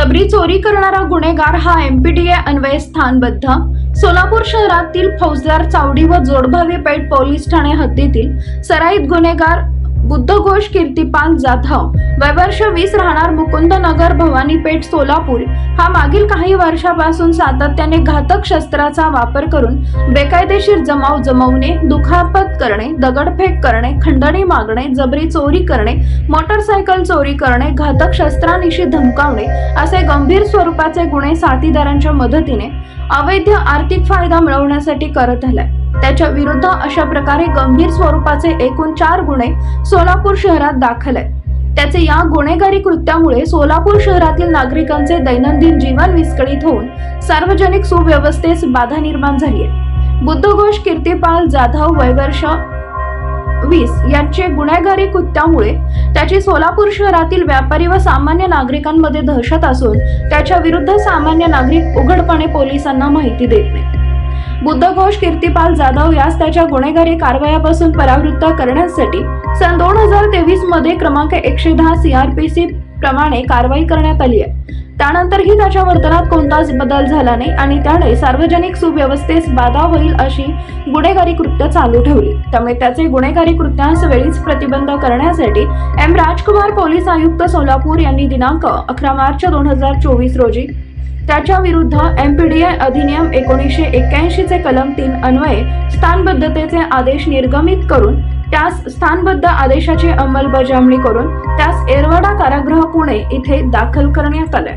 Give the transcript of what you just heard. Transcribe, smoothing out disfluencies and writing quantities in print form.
जबरी चोरी करणारा गुन्हेगार हा एमपीडीए अन्वये स्थानबद्ध सोलापूर शहरातील फौजदार चावडी व जोडभावी पेठ पोलीस ठाणे हद्दीतील सराईत गुन्हेगार बुद्धघोष कीर्तिपाल जाधव वय वर्ष 20 राहणार मुकुंदनगर भवानी पेठ सोलापूर हा मागील काही वर्षापासून सातत्याने घातक शस्त्राचा वापर करून बेकायदेशीर जमाव जमवणे, दुखापत करणे, दगडफेक करणे, खंडणी मागणे, जबरी चोरी करणे, मोटरसायकल चोरी करणे, घातक शस्त्रांनिशी धमकावणे असे गंभीर स्वरूपाचे गुन्हे साथीदारांच्या मदतीने अवैध आर्थिक फायदा मिळवण्यासाठी करत आलाय। त्याच्या विरुद्ध अशा प्रकारे गंभीर स्वरूपाचे एकूण 4 गुन्हे सोलापूर शहरात दाखल आहेत। त्याचे या गुन्हेगारी कृत्यामुळे सोलापूर शहरातील नागरिकांचे दैनंदिन जीवन विस्कळीत होऊन सार्वजनिक सुव्यवस्थेस बाधा निर्माण झाली आहे। बुद्धघोष कीर्तिपाल जाधव वय वर्ष 20 यांचे गुन्हेगारी कृत्यामुळे त्याची सोलापूर शहरातील व्यापारी व सामान्य नागरिकांमध्ये दहशत असून त्याच्या विरुद्ध सामान्य नागरिक उघडपणे पोलिसांना माहिती देत नाहीत। बुद्धघोष कीर्तिपाल जाधव यास त्याच्या गुन्हेगारी कारवायापासून परावृत्त करण्यासाठी सन 2023 मध्ये क्रमांक 110 CRPC प्रमाणे कारवाई करण्यात आली आहे। त्यानंतरही त्याच्या वर्तनात कोणताच बदल झाला नाही आणि त्याने सार्वजनिक सुव्यवस्थेस बाधा होईल अशी गुन्हेगारी कृत्य चालू ठेवली। त्यामुळे त्याचे गुन्हेगारी कृत्यास वेळीच प्रतिबंध करण्यासाठी एम राजकुमार पोलीस आयुक्त सोलापूर यांनी दिनांक 11 मार्च 2024 रोजी त्याच्या विरुद्ध एमपीडीए अधिनियम 1981 चे कलम 3 अन्वये स्थानबद्धतेचे आदेश निर्गमित करून त्यास स्थानबद्ध आदेशाची अंमलबजावणी करून त्यास येरवडा कारागृह पुणे इथे दाखल करण्यात आले।